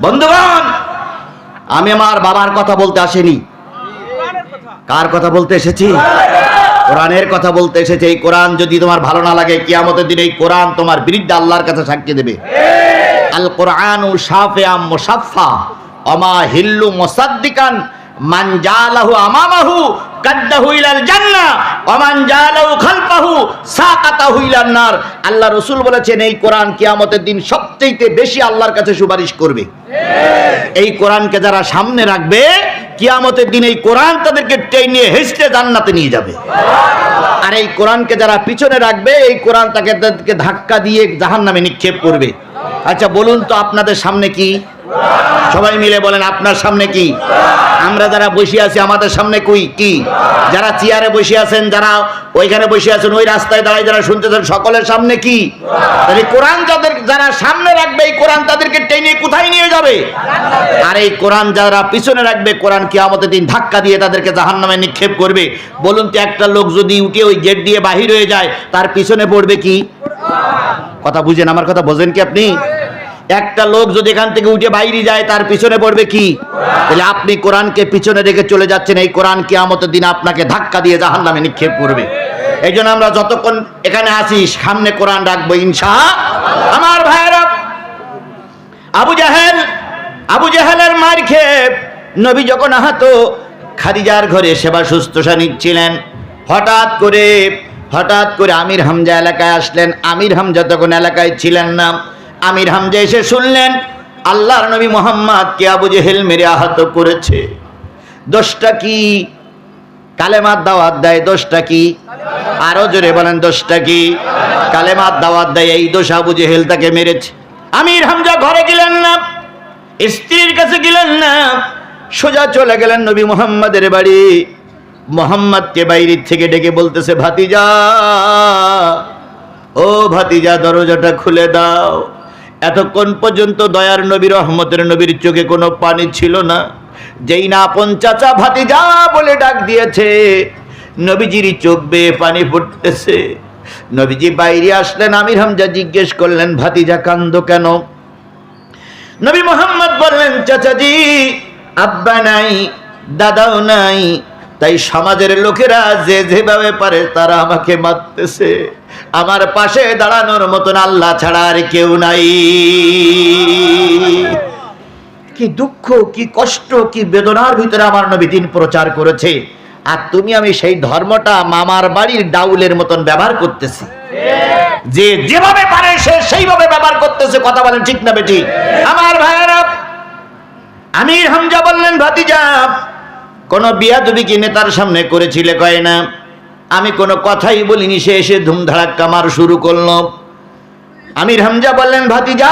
বন্ধুগণ, আমি আমার বাবার কথা বলতে আসিনি। কার কথা বলতে এসেছি? কোরআনের কথা বলতে এসেছি। এই কোরআন যদি তোমার ভালো না লাগে, কিয়ামতের দিনে এই কোরআন তোমার বিরুদ্ধে আল্লাহর কাছে সাক্ষী দেবে। আল কোরআনু শাফিআম মুশাফফা ওমা হিল্লু মুসাদ্দিকান মান জালাহু আমামাহু কাদ্দাহু ইলাল জান্নাহ ওয়া মান জালাহু খালফাহু সাকাতাহু ইলান নার। আল্লাহ রাসূল বলেছেন এই কোরআন কিয়ামতের দিন সবচেয়ে বেশি আল্লাহর কাছে সুপারিশ করবে। এই কোরআনকে যারা সামনে রাখবে, কিয়ামতের দিন এই কোরআন তাদেরকে টেনে হেঁচড়ে জান্নাতে নিয়ে যাবে। আর এই কোরআনকে যারা পিছনে রাখবে, এই কোরআন তাদেরকে ধাক্কা দিয়ে জাহান্নামে নিক্ষেপ করবে। আচ্ছা বলুন তো, আপনাদের সামনে কি? সবাই মিলে বলেন, আপনার সামনে কি? আমরা যারা বসে আছি আমাদের সামনে কি? যারা চেয়ারে বসে আছেন, যারা ওইখানে বসে আছেন, ওই রাস্তায় দাঁড়ায় যারা শুনতেছেন, সকলের সামনে কি? তাহলে কোরআন যারা সামনে রাখবে, এই কোরআন তাদেরকে টেনে কোথায় নিয়ে যাবে? আর এই কোরআন যারা পিছনে রাখবে, কোরআন কিয়ামতের দিন ধাক্কা দিয়ে তাদেরকে জাহান্নামে নিক্ষেপ করবে। বলুন তো, একটা লোক যদি উঠে ওই গেট দিয়ে বাহির হয়ে যায়, তার পিছনে পড়বে কি? কথা বুঝেন, আমার কথা বোঝেন কি আপনি? একটা লোক যদি এখান থেকে উঠে বাইরে যায়, তার পিছনে পড়বে কি? তাহলে আপনি কোরআনকে পিছনে রেখে চলে যাচ্ছেন, এই কোরআন কিয়ামতের দিন আপনাকে ধাক্কা দিয়ে জাহান্নামে নিক্ষেপ করবে। এই জন্য আমরা যতক্ষণ এখানে আছি সামনে কোরআন রাখবো ইনশাআল্লাহ। আমার ভাইরা, আবু জাহেলের মার খেয়ে নবী যখন আহত খাদিজার ঘরে সেবা শুশ্রূষা নিচ্ছিলেন, হঠাৎ করে আমির হামজা এলাকায় আসলেন। আমির হামজা তখন এলাকায় ছিলেন না। আমির হামজা এসে শুনলেন আল্লাহর নবী মুহাম্মদকে আবু জেহেল মেরে আহত করেছে। দোষটা কি? কালেমার দাওয়াত দেয়। দোষটা কি? আরো জোরে বলেন, দোষটা কি? কালেমার দাওয়াত দেয়, এই দোষ আবু জেহেল তাকে মেরেছে। আমির হামজা ঘরে গেলেন না, স্ত্রীর কাছে গেলেন না, সোজা চলে গেলেন নবী মুহাম্মদের বাড়ি। মুহাম্মদকে বাইরে থেকে ডেকে বলতেছে, ভাতিজা, ও ভাতিজা, দরজাটা খুলে দাও। এতক্ষণ পর্যন্ত দয়ার নবী, রহমতের নবীর চোখে কোনো পানি ছিল না। যেই না আপন চাচা ভাতিজা বলে ডাক দিয়েছে, নবীজির চোখ বেয়ে পানি ফুটতেছে। নবীজি বাইরে আসলেন। আমির হামজা জিজ্ঞেস করলেন, ভাতিজা কান্দো কেন? নবী মুহাম্মদ বললেন, চাচাজি, আব্বা নাই, দাদাও নাই, তাই সমাজের লোকেরা যে যেভাবে পারে তারা আমাকে মারতেছে। আমার পাশে দাঁড়ানোর মতন আল্লাহ ছাড়া আর কেউ নাই। কি দুঃখ, কি কষ্ট, কি বেদনার ভিতরে আমার নবী দিন প্রচার করেছে। আর তুমি আমি সেই ধর্মটা মামার বাড়ির ডাউলের মতন ব্যবহার করতেছি। যে যেভাবে পারে সে সেইভাবে ব্যবহার করতেছে। কথা বলেন ঠিক না বেটি? আমার ভাইয়েরা, আমির হামজা বললেন, ভাতিজা, কোন বিয়াদবি কি নেতার সামনে করেছিলে? কয় না। আমি কোনো কথাই বলিনি। সে এসে ধুমধাড়াক্কা মার শুরু করলো। আমির হামজা বললেন, ভাতিজা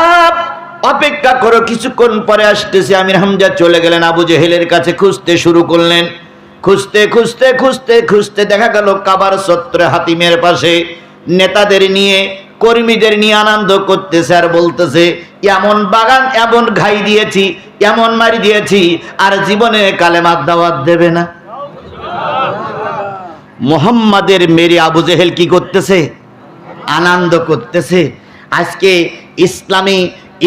অপেক্ষা করো, কিছুক্ষণ পরে আসতেছে। আমির হামজা চলে গেলেন আবু জেহেলের কাছে, খুঁজতে শুরু করলেন। খুঁজতে দেখা গেল কাবার চত্বরে হাতিমের পাশে নেতাদের নিয়ে, কর্মীদের নিয়ে আনন্দ করতেছে আর বলতেছে, এমন বাগান, এমন ঘাই দিয়েছি, এমন মারি দিয়েছি, আর জীবনে কালেমার দাওয়াত দেবে না। মুহাম্মাদের মেরে আবু জেহেল কি করতেছে? আনন্দ করতেছে। আজকে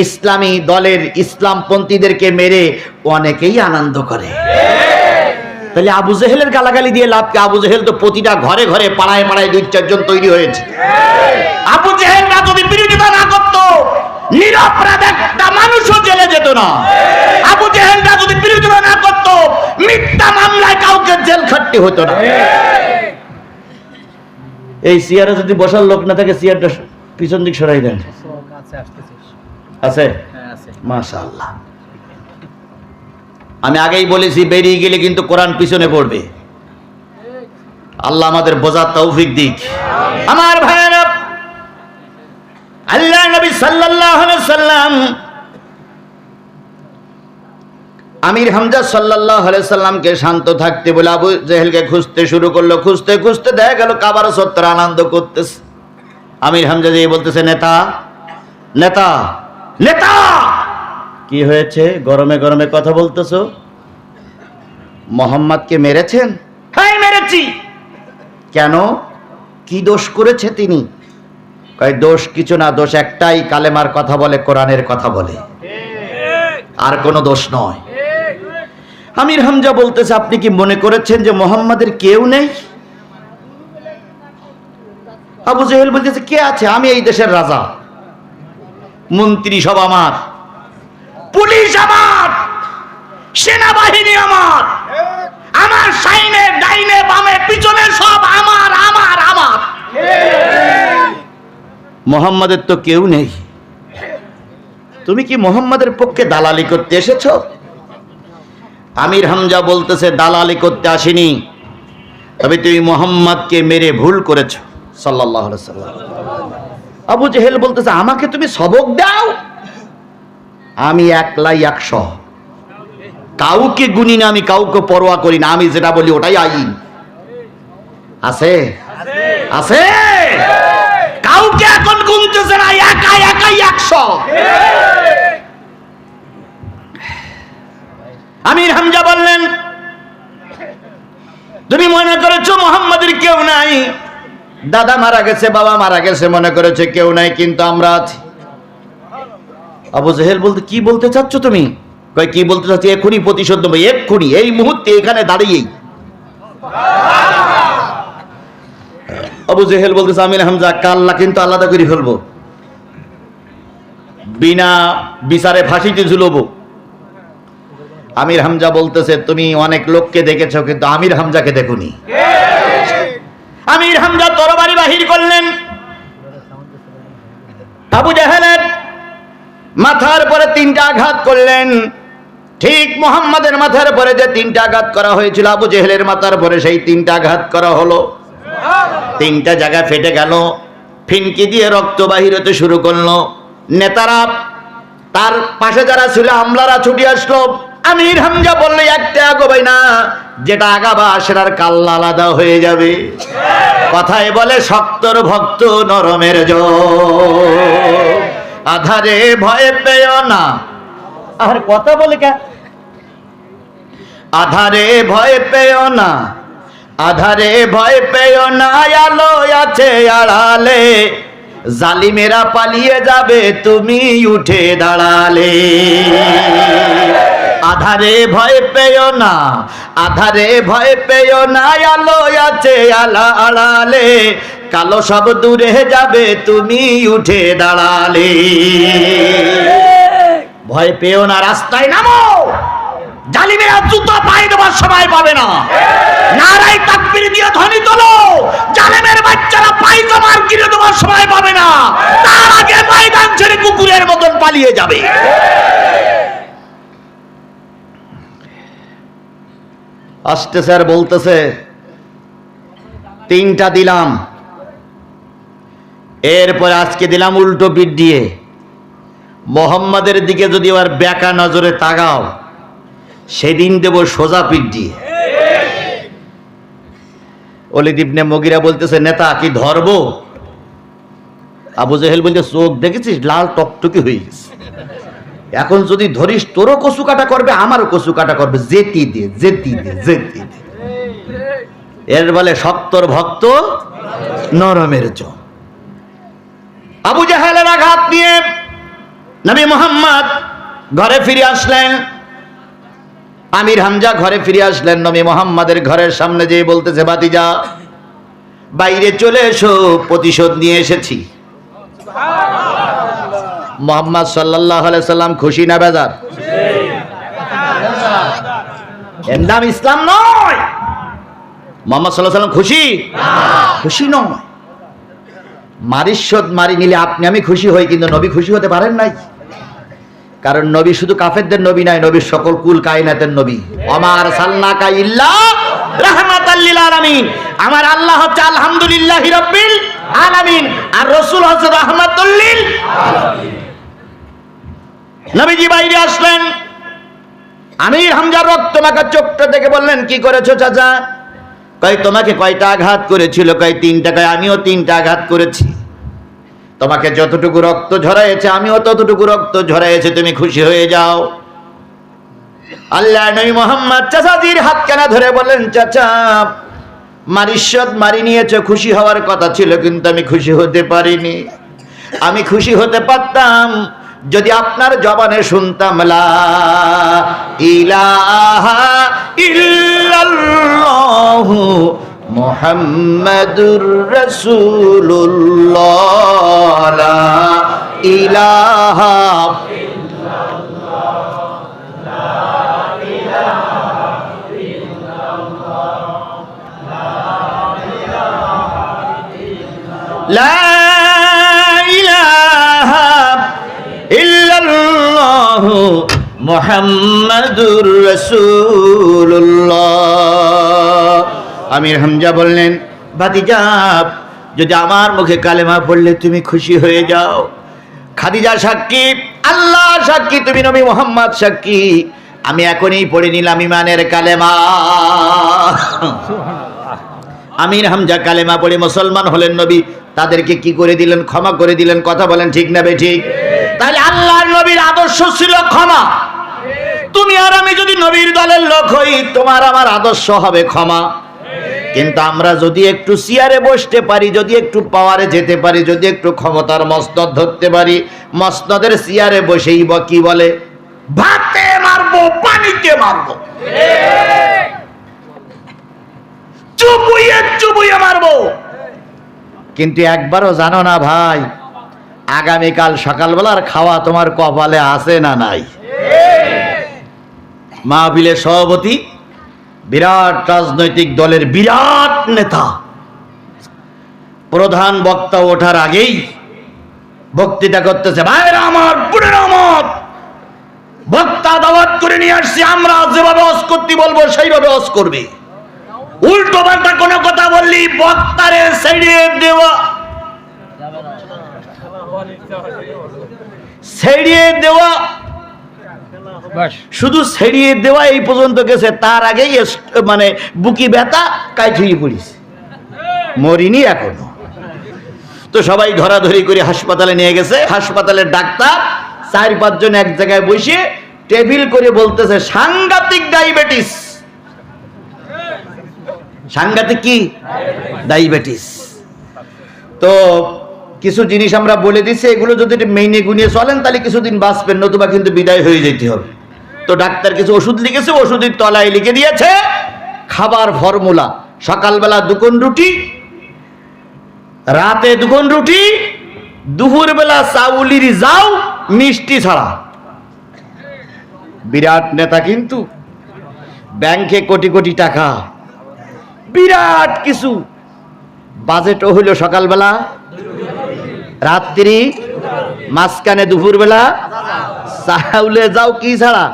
ইসলামী দলের ইসলামপন্থীদেরকে মেরে অনেকেই আনন্দ করে। তাহলে আবু জেহেলের গালাগালি দিয়ে লাভ কি? আবু জেহেল তো প্রতিটা ঘরে ঘরে, পাড়ায় পাড়ায় 2-4 জন তৈরি হয়েছে। আবু জেহেলরা যদি বিরোধিতা না করতো, নিরপরাধ একটা মানুষও জেলে যেত না। আবু জেহেলরা যদি বিরোধিতা না করতো, মিথ্যা মামলায় কাউকে জেল খাটতে হতো না। এই চেয়ারে যদি বসার লোক না থাকে, চেয়ারটা পিছন দিক সরাই দেন। আছে? মাশাআল্লাহ। আমি আগেই বলেছি, বেরিয়ে গেলে কিন্তু কোরআন পিছনে পড়বে। আল্লাহ আমাদের বোঝার তৌফিক দিক। আমার ভাইয়েরা, আল্লাহ নবী সাল্লাল্লাহু আলাইহি সাল্লাম আমির হামজা সাল্লাল্লাহু আলাইহি সাল্লামকে শান্ত থাকতে বলে আবু জেহেলকে খুঁজতে শুরু করলো। খুঁজতে দেখা গেল কাবার চত্বরে আনন্দ করতেছে। আমির হামজা দিয়ে বলতেছে, নেতা নেতা নেতা, কি হয়েছে? গরমে গরমে কথা বলতেছো? মোহাম্মদকে মেরেছেন? হ্যাঁ মেরেছি। কেন? কি দোষ করেছে তিনি? কয় দোষ কিছু না, দোষ একটাই, কালেমার কথা বলে, কোরআনের কথা বলে। আর কোনো দোষ নয়। আমির হামজা বলতেছে, আপনি কি মনে করেছেন যে মোহাম্মদের কেউ নেই? আবু জেহেল বলতেছে, কে আছে? আমি এই দেশের রাজা, মন্ত্রী সব আমার, পুলিশ আমার, সেনাবাহিনী আমার, আমার সাইনে ডাইনে বামে পিছনে সব আমার আমার আমার। মোহাম্মদের তো কেউ নেই, তুমি কি মোহাম্মদের পক্ষে দালালি করতে এসেছো? আমির হামজা বলতেছে, দালালি করতে আসিনি, তবে তুমি মোহাম্মদকে মেরে ভুল করেছো সাল্লাল্লাহু আলাইহি সাল্লাম। আবু জেহেল বলতেছে, আমাকে তুমি সবক দাও? আমি একলাই 100, কাউকে গুনি না, আমি কাউকে পরোয়া করি না, আমি যেটা বলি ওটাই আইন। আছে আছে, কাউকে এখন গুনতেছে না, একাই একাই 100। আমির হামজা বললেন, তুমি মনে করেছো মোহাম্মদের কেউ নাই, দাদা মারা গেছে, বাবা মারা গেছে, মনে করেছে কেউ নাই, কিন্তু আমরা আছি। আবু জেহেল বলতে, কি বলতে চাচ্ছ তুমি? কয়, কি বলতে চাচ্ছি, এক্ষুনি প্রতিশোধ নেবো, এক্ষুনি, এই মুহূর্তে, এখানে দাঁড়িয়েই। আবু জেহেল বলতেছে, আমির হামজা, কাল্লা কিন্তু আলাদা করে ফেলবো, বিনা বিচারে ফাঁসিতে ঝুলবো। আমির হামজা বলতেছে, তুমি অনেক লোককে দেখেছো, কিন্তু আমির হামজাকে দেখোনি। আমির হামজা তরবারি বাহির করলেন, আবু জেহেলের মাথার পরে 3টা আঘাত করলেন। ঠিক মুহাম্মাদের মাথার পরে যে 3টা আঘাত করা হয়েছিল, আবু জেহেলের মাথার পরে সেই 3টা আঘাত করা হলো। 3টা জায়গা ফেটে গেল, ফিনকি দিয়ে রক্ত বাহির হতে শুরু করলো। নেতারা, তার পাশে যারা ছিল আমলারা ছুটি আসলো। আমির হামজা বললে, একটা আগাবে না, যেটা আগাবা সেটার কাল্লা আলাদা হয়ে যাবে। কথায় বলে, শক্তর ভক্ত নরমের জয়, আধারে ভয় পেও না। আর কথা বলে কে? আধারে ভয় পেও না, আধারে ভয় পেও না, আলো আছে আড়ালে, জালিমেরা পালিয়ে যাবে তুমি উঠে দাঁড়ালে। আধারে ভয় পেও না, আধারে ভয় পেও না, আলো আছে আড়ালে, কালো সব দূরে যাবে তুমি উঠে দাঁড়ালে। ভয় পেও না, রাস্তায় নামো, জালিমেরা জুতা পায়ে দেওয়ার সময় পাবে না। নারায়ে তাকবীর দিয়ে ধ্বনি তোলো, জালিমের বাচ্চারা পায়জামার কিনে দেওয়ার সময় পাবে না, তার আগে ময়দান ছেড়ে কুকুরের মতন পালিয়ে যাবে। আসতে স্যার বলতেছে, 3টা দিলাম, এরপর আজকে দিলাম উল্টো পিঠ দিয়ে। মোহাম্মদের দিকে যদি আবার বেকা নজরে তাকাও, সেদিন দেব সোজা পিঠ দিয়ে। ওলীদ ইবনে মুগীরা বলতেছে, নেতা কি ধরবো? আবু জেহেল বলতে, চোখ দেখেছিস লাল টকটকে হয়ে গেছে, এখন যদি ধরিস তোরও কচু কাটা করবে, আমারও কচু কাটা করবে, জেতি দে জেতি দে জেতি দে। এর বলে শক্তর ভক্ত নরমের জয়। আবু জেহেলের আঘাত নিয়ে নবী মুহাম্মদ ঘরে ফিরে আসলেন। আমির হামজা ঘরে ফিরে আসলেন, নবী মুহাম্মাদের ঘরের সামনে যেয়ে বলতেছে, ভাতিজা বাইরে চলে এসো, প্রতিশোধ নিয়ে এসেছি। মুহাম্মদ সাল্লাল্লাহু আলাইহি সাল্লাম খুশি না বেজার? এর নাম ইসলাম নয়। মুহাম্মদ সাল্লাল্লাহু আলাইহি সাল্লাম খুশি? খুশি নয়। মারিশোধ মারি নিলে আপনি আমি খুশি হই, কিন্তু নবী খুশি হতে পারেন নাই। কারণ নবী শুধু কাফেরদের নবী নাই, নবী সকল কুল কায়নাতের নবী। আমার সাল্লাকা ইল্লা রাহমাতাল লিল আলামিন। আমার আল্লাহ হচ্ছে আলহামদুলিল্লাহি রাব্বিল আলামিন, আর রাসূল হচ্ছে রাহমাতুল লিল আলামিন। নবীজি বাইরে আসলেন, আমির হামজার রক্ত মাখা চোখটা দেখে বললেন, কি করেছো চাচা? কই, তোমাকে কয়টা আঘাত করেছিল? কই, 3টা। কই, আমিও 3টা আঘাত করেছি। তোমাকে যতটুকু রক্ত ঝরাইছে আমিও ততটুকু রক্ত ঝরাইছে, তুমি খুশি হয়ে যাও। আল্লাহ নবী মুহাম্মদ চাচাজির হাত কানা ধরে বলেন, চাচা মারিশদ মারি নিয়েছো, খুশি হওয়ার কথা ছিল, কিন্তু আমি খুশি হতে পারিনি। আমি খুশি হতে পারতাম যদি আপনার জবানে শুনতাম লা ইলাহা ইল্লাল্লাহু মুহাম্মাদুর রাসূলুল্লাহ লা ইলাহা লা ইলাহা ইল্লাল্লাহু মুহাম্মাদুর রাসূলুল্লাহ। আমির হামজা বললেন, ভাতিজা যদি আমার মুখে কালেমা পড়লে তুমি খুশি হয়ে যাও। খাদিজা সাক্ষী, আল্লাহ সাক্ষী, তুমি নবী মুহাম্মদ সাক্ষী, আমি এখনই পড়ে নিলাম ইমানের কালেমা। আমির হামজা কালেমা পড়ে মুসলমান হলেন। নবী তাদেরকে কি করে দিলেন? ক্ষমা করে দিলেন। কথা বলেন ঠিক না বেঠিক? তাহলে আল্লাহর নবীর আদর্শ ছিল ক্ষমা। তুমি আর আমি যদি নবীর দলের লোক হই, তোমার আমার আদর্শ হবে ক্ষমা। কিন্তু আমরা যদি একটু চেয়ারে বসতে পারি, যদি একটু পাওয়ারে যেতে পারি, যদি একটু ক্ষমতার মসনদ ধরতে পারি, মসনদের চেয়ারে বসেই কি বলে? ভাতে মারবো, পানিতে মারবো, চুবুইয়ে চুবুইয়ে মারবো। কিন্তু একবারও জানো না ভাই, আগামীকাল সকালবেলার খাওয়া তোমার কপালে আছে না নাই? মাহফিলের সভাপতি, বিরাট রাজনৈতিক দলের বিরাট নেতা, প্রধান বক্তা ওঠার আগেই বক্তৃতা করতেছে, ভাইরা আমার, বোনেরা আমার, বক্তা দাওয়াত করে নিয়ে আসছি, আমরা যেভাবে ওয়াজ করতে বলবো সেইভাবে ওয়াজ করবে। উল্টো পাল্টা কোনো কথা বললি বক্তারে ছেড়িয়ে দেওয়া, ছেড়িয়ে দেওয়া, শুধু ছেড়িয়ে দেওয়া এই পর্যন্ত গেছে। তার আগেই মানে বুকি ব্যথা, কাইথুই পড়িস, মরিনি এখনো। তো সবাই ধরাধরি করে হাসপাতালে নিয়ে গেছে। হাসপাতালের ডাক্তার 4-5 জন এক জায়গায় বসে টেবিল করে বলতেছে, সাংঘাতিক ডায়াবেটিস। সাংঘাতিক কি? ডায়াবেটিস। তো কিছু জিনিস আমরা বলে দিচ্ছি, এগুলো যদি মেনে গুনিয়ে চলেন তাহলে কিছুদিন বাঁচবেন, নতুবা কিন্তু বিদায় হয়ে যেতে হবে। তো ডাক্তার কিছু ওষুধ লিখেছে, ওষুধের তলায় লিখে দিয়েছে খাবার ফর্মুলা: সকালবেলা 2 কোণ রুটি, রাতে 2 কোণ রুটি, দুপুরবেলা চাউলির যাও মিষ্টি ছাড়া। বিরাট নেতা, কিন্তু ব্যাংকে কোটি কোটি টাকা, বিরাট কিছু। বাজেটও হইল সকালবেলা, রাত্রি, মাঝখানে দুপুরবেলা চাউলে যাও কি ছাড়া?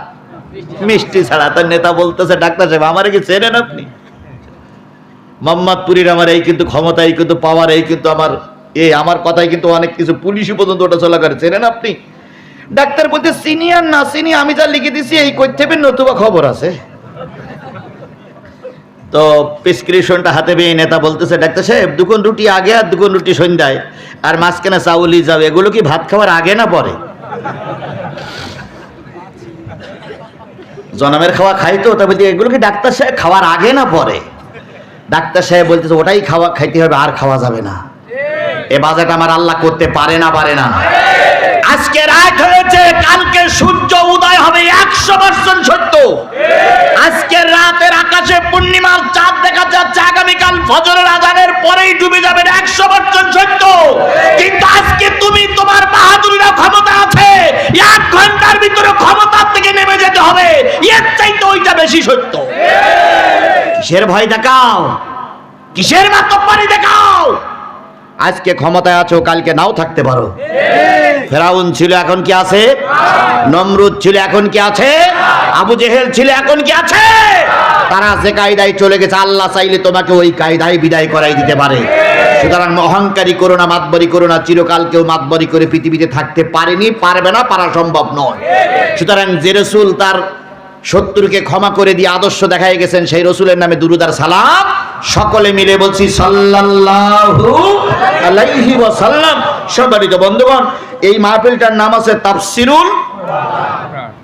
মিষ্টি ছাড়া। তার নেতা বলতেছে, ডাক্তার সাহেব আমারে কি চেনেন আপনি? মোহাম্মদপুরীর আমার এই কিন্তু ক্ষমতা, এই কিন্তু পাওয়ার, এই কিন্তু আমার কথাই কিন্তু অনেক কিছু, পুলিশই পর্যন্ত ওটা চলা করে, চেনেন আপনি? ডাক্তার বলতে, সিনিয়র না চিনি, আমি যা লিখে দিছি এই করতে হবে, নতুবা খবর আছে। তো প্রেসক্রিপশনটা হাতে পেয়ে নেতা বলতেছে, ডাক্তার সাহেব 2 কোণ রুটি আগে আর 2 কোণ রুটি সন্ধ্যায়, আর মাঝখানে চাউলি যাও, এগুলো কি ভাত খাওয়ার আগে না পরে? জনমের খাওয়া খাই তো, তা বলতে এগুলো কি ডাক্তার সাহেব খাওয়ার আগে না পরে? ডাক্তার সাহেব বলতেছে, ওটাই খাইতে হবে, আর খাওয়া যাবে না। এ বাজেট আমার আল্লাহ করতে পারে না, পারে না? আজকে রাত হয়েছে, কালকে সূর্য উদয় হবে 100% সত্য। আজকের রাতের আকাশে পূর্ণিমার চাঁদ দেখা যাচ্ছে, আগামীকাল ফজরের আজানের পরেই ডুবে যাবে, 100% সত্য। কিন্তু আজকে তুমি, তোমার বাহাদুরিরা ক্ষমতা আছে, 1 ঘন্টার ভিতরে ক্ষমতার থেকে নেমে যেতে হবে, এর চাইতে ওইটা বেশি সত্য। কিসের ভয় দেখাও? কিসের মাতব্বরি দেখাও? আজকে ক্ষমতায় আছো, কালকে নাও থাকতে পারো। ফেরাউন ছিল, এখন কি আছে? নমরুদ ছিল, এখন কি আছে? আবু জেহেল ছিল, এখন কি আছে? তারা যে কায়দায় চলে গেছে, আল্লাহ চাইলে তোমাকে ওই কায়দায় বিদায় করাই দিতে পারে। সুতরাং অহংকারী করো না, মাতবরি করো না। চিরকাল কেউ মাতবরি করে পৃথিবীতে থাকতে পারেনি, পারবে না, পারা সম্ভব নয়। সুতরাং যে রাসূল তার শত্রুকে ক্ষমা করে দিয়ে আদর্শ দেখায় গেছেন, সেই রাসূলের নামে দুরূদ আর সালাম সকলে মিলে বলছি সাল্লাল্লাহু আলাইহি ওয়াসাল্লাম। সম্মানিত বন্ধুগণ, এই মাহফিলটার নাম আছে তাফসিরুল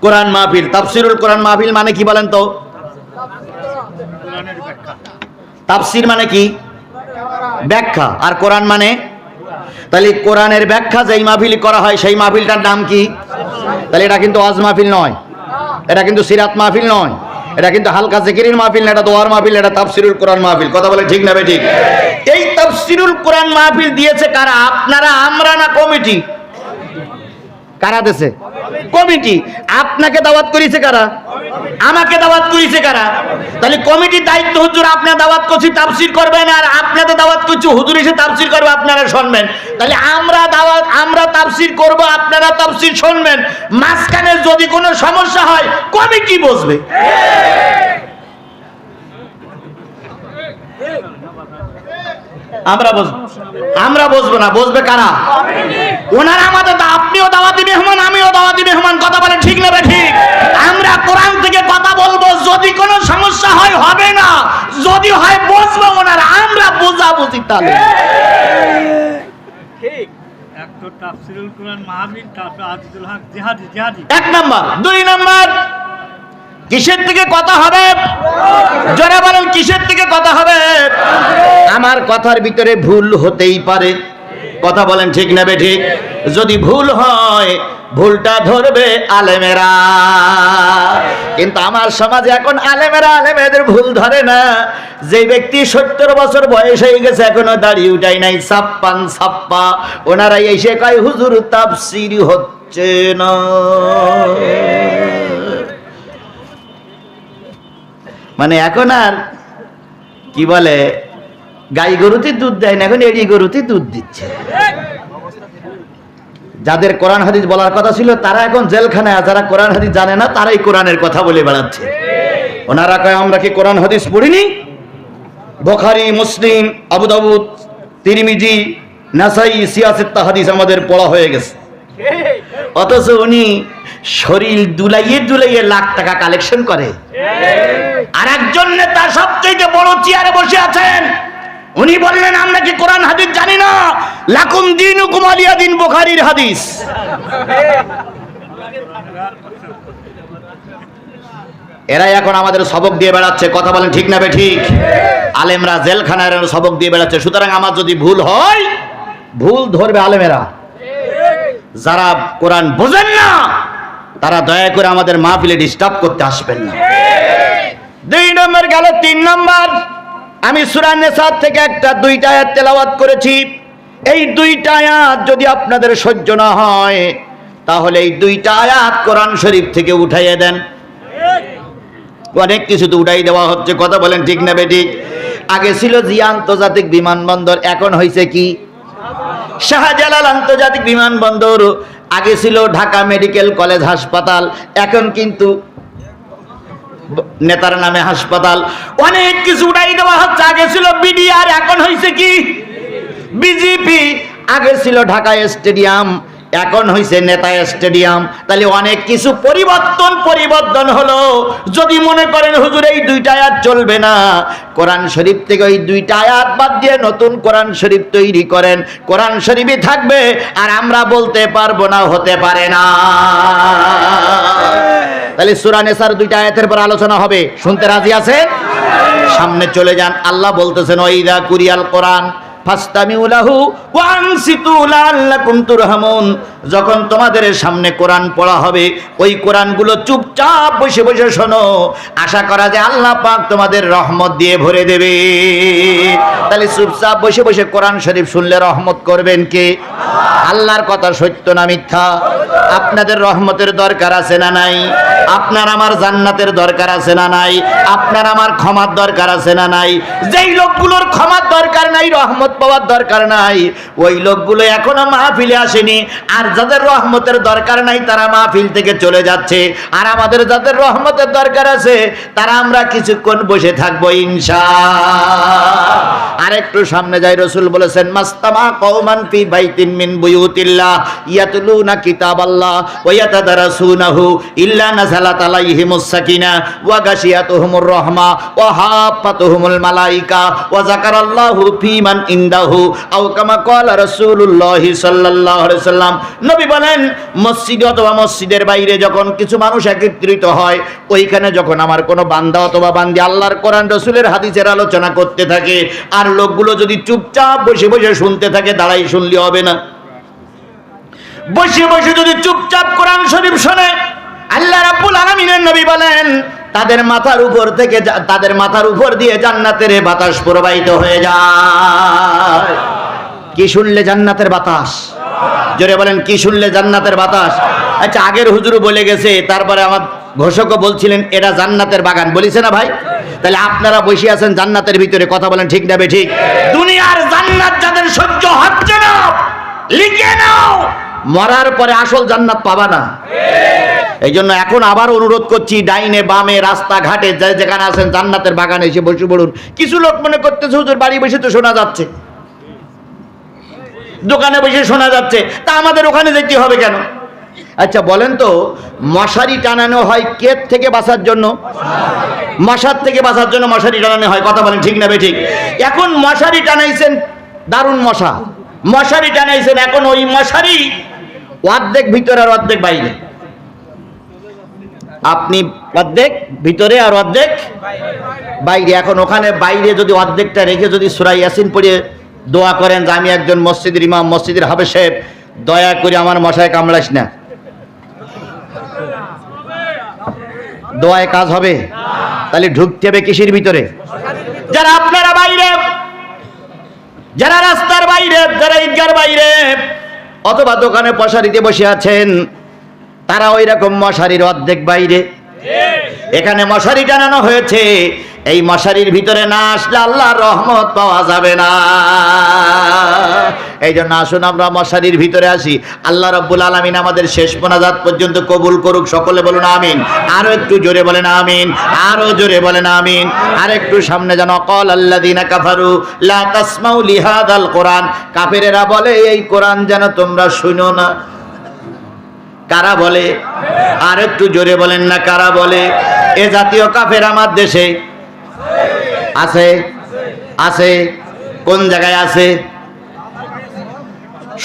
কোরআন মাহফিল। তাফসিরুল কোরআন মাহফিল মানে কি বলেন তো? তাফসির মানে কি? ব্যাখ্যা। আর কোরআন মানে? তাহলে কোরআনের ব্যাখ্যা যেই মাহফিল করা হয় সেই মাহফিলটার নাম কি? তাহলে এটা কিন্তু ওয়াজ মাহফিল নয়, এটা কিন্তু সিরাত মাহফিল নয়, এটা কিন্তু হালকা জিকিরের মাহফিল না, এটা দোয়ার মাহফিল, এটা তাফসিরুল কোরআন মাহফিল। কথা বলে ঠিক না ঠিক? এই তাফসিরুল কোরআন মাহফিল দিয়েছে কারা? আপনারা, আমরা না কমিটি? কারা দেশে? কমিটি। আপনাকে দাওয়াত করেছে কারা? আমাকে দাওয়াত করেছে কারা? তাহলে কমিটির দায়িত্ব হুজুর আপনারা দাওয়াত করছি তাফসীর করবেন, আর আপনাদের দাওয়াত করছি হুজুর এসে তাফসীর করবে, আপনারা শুনবেন। তাহলে আমরা তাফসীর করব, আপনারা তাফসীর শুনবেন। মাঝখানে যদি কোনো সমস্যা হয় কমিটি বসবে। আমরা বসবো না, বসবে কারা? ওনারা আমাদের, আপনিও দাওয়াতি মেহমান, আমিও দাওয়াতি মেহমান। কথা বলে ঠিক না ঠিক? আমরা কোরআন থেকে কথা বলবো, যদি কোনো সমস্যা হয় হবে না, যদি হয় বসবো ওনারা, আমরা বোঝাবুঝি। তাহলে ঠিক একটা তাফসীরুল কোরআন মাহফিল, তারপর আজিজুল হক জিহাদি। এক নাম্বার। দুই নাম্বার, কিসের থেকে কথা হবে? জোরে বলেন, কিসের থেকে কথা হবে? আমার কথার ভিতরে ভুল হতেই পারে। কথা বলেন ঠিক না ঠিক? যদি ভুল হয় ভুলটা ধরবে আলেমেরা, কিন্তু আমার সমাজে এখন আলেমেরা আলেমেদের ভুল ধরে না। যে ব্যক্তি 70 বছর বয়স হয়ে গেছে এখনো দাড়ি উঠাই নাই, ছাপ্পান ছাপ্পা, ওনারাই এসে কয় হুজুর তাফসীর হচ্ছে না। মানে এখন আর কি বলে, গাই গরুতে দুধ দেয় না, এখন এড়ি গরুতে দুধ দিচ্ছে। যাদের কোরআন হাদিস বলার কথা ছিল তারা এখন জেলখানায়, যারা কোরআন হাদিস জানে না তারাই কোরআনের কথা বলে বেড়াচ্ছে। ওনারা কয় আমরা কি কোরআন হাদিস পড়িনি? বুখারী, মুসলিম, আবু দাউদ, তিরমিজি, নাসাই, সিয়াসিত্তা হাদিস আমাদের পড়া হয়ে গেছে। অথচ উনি শরীর দুলাইয়ে দুলাইয়ে লাখ টাকা কালেকশন করে। আর একজন নেতা সবচেয়ে বড় চেয়ারে বসে আছেন, উনি বললেন আমরা কি কোরআন হাদিস জানি না? লাকুম দীনুকুম ওয়ালিয়া দীন, বুখারীর হাদিস। এরাই এখন আমাদের সবক দিয়ে বেড়াচ্ছে। কথা বলেন ঠিক না ঠিক? আলেমরা জেলখানায় সবক দিয়ে বেড়াচ্ছে। সুতরাং আমার যদি ভুল হয়, ভুল ধরবে আলেমেরা। যারা কোরআন বোঝেন না তারা দয়া করে আমাদের মাহফিলে ডিস্টার্ব করতে আসবেন না। 2 নম্বর গেল। 3 নম্বর, আমি সূরা নিসা থেকে দুইটা আয়াত তেলাওয়াত করেছি। এই দুইটা আয়াত যদি আপনাদের সহ্য না হয় তাহলে এই দুইটা আয়াত কোরআন শরীফ থেকে উঠাইয়ে দেন। অনেক কিছু তো উঠাই দেওয়া হচ্ছে। কথা বলেন ঠিক না বেঠিক? আগে ছিল জিয়া আন্তর্জাতিক বিমানবন্দর, এখন হয়েছে কি শাহজালাল আন্তর্জাতিক বিমানবন্দর। আগে ছিল ঢাকা মেডিকেল কলেজ হাসপাতাল, এখন কিন্তু নেতার নামে হাসপাতাল। অনেক কিছু উঠাই দেওয়া হচ্ছে। আগে ছিল বিডিআর, এখন হয়েছে কি বিজেপি। আগে ছিল ঢাকা স্টেডিয়াম, এখন হয়েছে নেতা স্টেডিয়াম। তাহলে অনেক কিছু পরিবর্তন হলো। যদি মনে করেন হুজুর এই দুইটা আয়াত চলবে না, কোরআন শরীফ থেকে ওই দুইটা আয়াত বাদ দিয়ে নতুন কোরআন শরীফ তৈরি করেন, কোরআন শরীফই থাকবে। আর আমরা বলতে পারবো না, হতে পারে না। তাহলে সূরা নিসার দুইটা আয়াতের পর আলোচনা হবে। শুনতে রাজি আছেন? সামনে চলে যান। আল্লাহ বলতেছেন ওয়াইদা কুরিয়াল কোরআন ফাসতামিউ লাহু ওয়া আনসিতু লাআল্লাকুম তুরহামুন। যখন তোমাদের সামনে কোরআন পড়া হবে ওই কোরআনগুলো চুপচাপ বসে বসে শোনো, আশা করা যায় আল্লাহ পাক তোমাদের রহমত দিয়ে ভরে দেবে। তাহলে চুপচাপ বসে বসে কোরআন শরীফ শুনলে রহমত করবেন কে? আল্লাহর কথা সত্য না মিথ্যা? আপনাদের রহমতের দরকার আছে না নাই? আপনার আমার জান্নাতের দরকার আছে না নাই? আপনার আমার ক্ষমার দরকার আছে না নাই? যেই লোকগুলোর ক্ষমার দরকার নাই, রহমত পাওয়ার দরকার নাই, ওই লোকগুলো এখনো মাহফিলে আসেনি। আর যাদের রহমতের দরকার নাই তারা মাহফিল থেকে চলে যাচ্ছে। আর আমাদের যাদের রহমতের দরকার আছে তারা আমরা কিছুক্ষণ বসে থাকবো ইনশাআল্লাহ। আর একটু সামনে যাই, রাসূল বলেছেন মাস্তামা কওমান ফি বাইতিন মিন বুয়ুতিল্লাহ ইয়াতলুনা কিতাবাল্লাহ ওয়া ইয়াতাদারাসুনাহু ইল্লা নাযালাত আলাইহিমুস সাকিনা ওয়া গাশিয়াতুহুমুর রাহমা ওয়া হাফাতুহুমুল মালায়েকা ওয়া যাকারাল্লাহু ফি মান ইনদাহু আও কামা ক্বালা রাসূলুল্লাহ সাল্লাল্লাহু আলাইহি ওয়াসাল্লাম। নবী বলেন মসজিদে অথবা মসজিদের বাইরে যখন কিছু মানুষ একত্রিত হয়, ওইখানে যখন আমার কোনো বান্দা অথবা বান্দি আল্লাহর কোরআন রাসূলের হাদিসের আলোচনা করতে থাকে, আর লোকগুলো যদি চুপচাপ বসে বসে শুনতে থাকে, দাঁড়াই শুনলে হবে না। বসে বসে যদি চুপচাপ কোরআন শরীফ শোনে, আল্লাহ রাব্বুল আলামিনের নবী বলেন তাদের মাথার উপর দিয়ে জান্নাতের বাতাস প্রবাহিত হয়ে যায়। কি শুনলে জান্নাতের বাতাস? জোরে বলেন, কি শুনলে জান্নাতের বাতাস? আচ্ছা, আগের হুজুরও বলে গেছে, তারপরে আমার ঘোষকও বলছিলেন এটা জান্নাতের বাগান, বলিছে না ভাই? তাহলে আপনারা বসে আছেন জান্নাতের ভিতরে, কথা বলেন ঠিক না বেঠিক? দুনিয়ার জান্নাত যাদের সহ্য হচ্ছে না, লিখে নাও, মরার পরে আসল জান্নাত পাবা না। এই জন্য এখন আবার অনুরোধ করছি, ডাইনে বামে রাস্তাঘাটে যেখানে আছেন জান্নাতের বাগানে এসে বসে পড়ুন। কিছু লোক মনে করতেছে হুজুর বাড়ি বসে তো শোনা যাচ্ছে, দোকানে বসে শোনা যাচ্ছে, তা আমাদের ওখানে যেতে হবে কেন? আচ্ছা বলেন তো, মশারি টানানো হয় কেত থেকে বাঁচার জন্য? মশার থেকে বাঁচার জন্য মশারি টানানো হয়, কথা বলেন ঠিক না বেঠিক? এখন মশারি টানাইছেন, দারুণ মশারি টানাইছেন, এখন ওই মশারি অর্ধেক ভিতরে আর অর্ধেক বাইরে। আপনি অর্ধেক ভিতরে আর অর্ধেক বাইরে। এখন ওখানে বাইরে যদি অর্ধেকটা রেখে যদি সূরা ইয়াসিন পড়ে দোয়া করেন যে আমি একজন মসজিদের ইমাম, মসজিদের হাফেজ সাহেব, দয়া করে আমার মশায় কামড়াস না, দোয়ায় কাজ হবে? তাহলে ঢুকতে হবে কিসের ভিতরে? যারা আপনারা বাইরে, যারা রাস্তার বাইরে, যারা ঈদগার বাইরে অথবা দোকানে মশারিতে বসে আছেন, তারা ওই রকম মশারির অর্ধেক বাইরে। এখানে মশারি টানানো হয়েছে, এই মশারির ভিতরে না আসলে আল্লাহর রহমত পাওয়া যাবে না। এই জন্য আসুন আমরা মশারির ভিতরে আসি। আল্লাহ রাব্বুল আলামিন আমাদের শেষ মোনাজাত পর্যন্ত কবুল করুক, সকলে বলুন আমিন। আরো একটু জোরে বলেন আমিন, আরো জোরে বলেন আমিন। আর একটু সামনে যেন ক্বাল আল্লাযীনা কাফারু লা তাসমাউ লিহাদাল কোরআন, কাফেরেরা বলে এই কোরআন যেন তোমরা শুনো না। কারা বলে? আর একটু জোরে বলেন না, কারা বলে? এ জাতীয় কাফের আমার দেশে আছে? আছে? কোন জায়গায় আছে?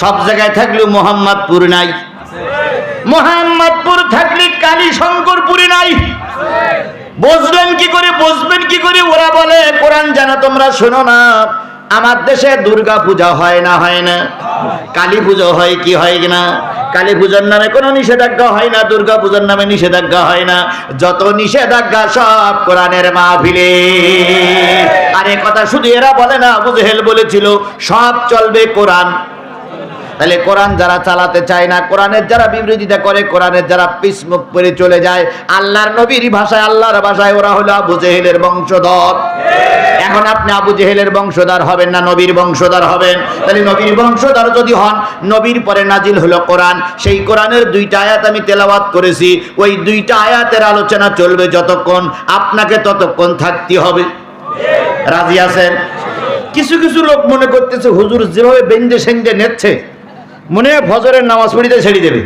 সব জায়গায় থাকলেও মোহাম্মদপুর নাই। মোহাম্মদপুর থাকলে কালী শঙ্করপুরে নাই। বুঝলেন কি করে? বুঝবেন কি করে? ওরা বলে কোরআন যেন তোমরা শোনো না। আমার দেশে দুর্গা পূজা হয় না? হয় না? কালী পুজো হয় কি হয় না? কালী পূজার নামে কোনো নিষেধাজ্ঞা হয় না, দুর্গা পূজার নামে নিষেধাজ্ঞা হয় না। যত নিষেধাজ্ঞা সব কোরআনের মাহফিলে। আর এ কথা শুধু এরা বলে না, আবু জেহেল বলেছিল সব চলবে কোরআন। তাহলে কোরআন যারা চালাতে চায় না, কোরআনের যারা বিরোধিতা করে, কোরআনের যারা পিছমুখ করে চলে যায়, আল্লাহর নবীর ভাষায়, আল্লাহর ভাষায় ওরা হলো আবু জেহেলের বংশধর। এখন আপনি আবু জেহেলের বংশধর হবেন না নবীর বংশধর হবেন? তাহলে নবীর বংশধর যদি হন, নবীর পরে নাজিল হলো কোরআন, সেই কোরআনের 2টা আয়াত আমি তেলাওয়াত করেছি, ওই 2টা আয়াতের আলোচনা চলবে যতক্ষণ, আপনাকে ততক্ষণ থাকতে হবে। রাজি আছেন? কিছু কিছু লোক মনে করতেছে হুজুর যেভাবে বেন্দে সেন্দে নেচ্ছে, মনে হয় ফজরের নামাজ পড়িতে ছেড়ে দেবে।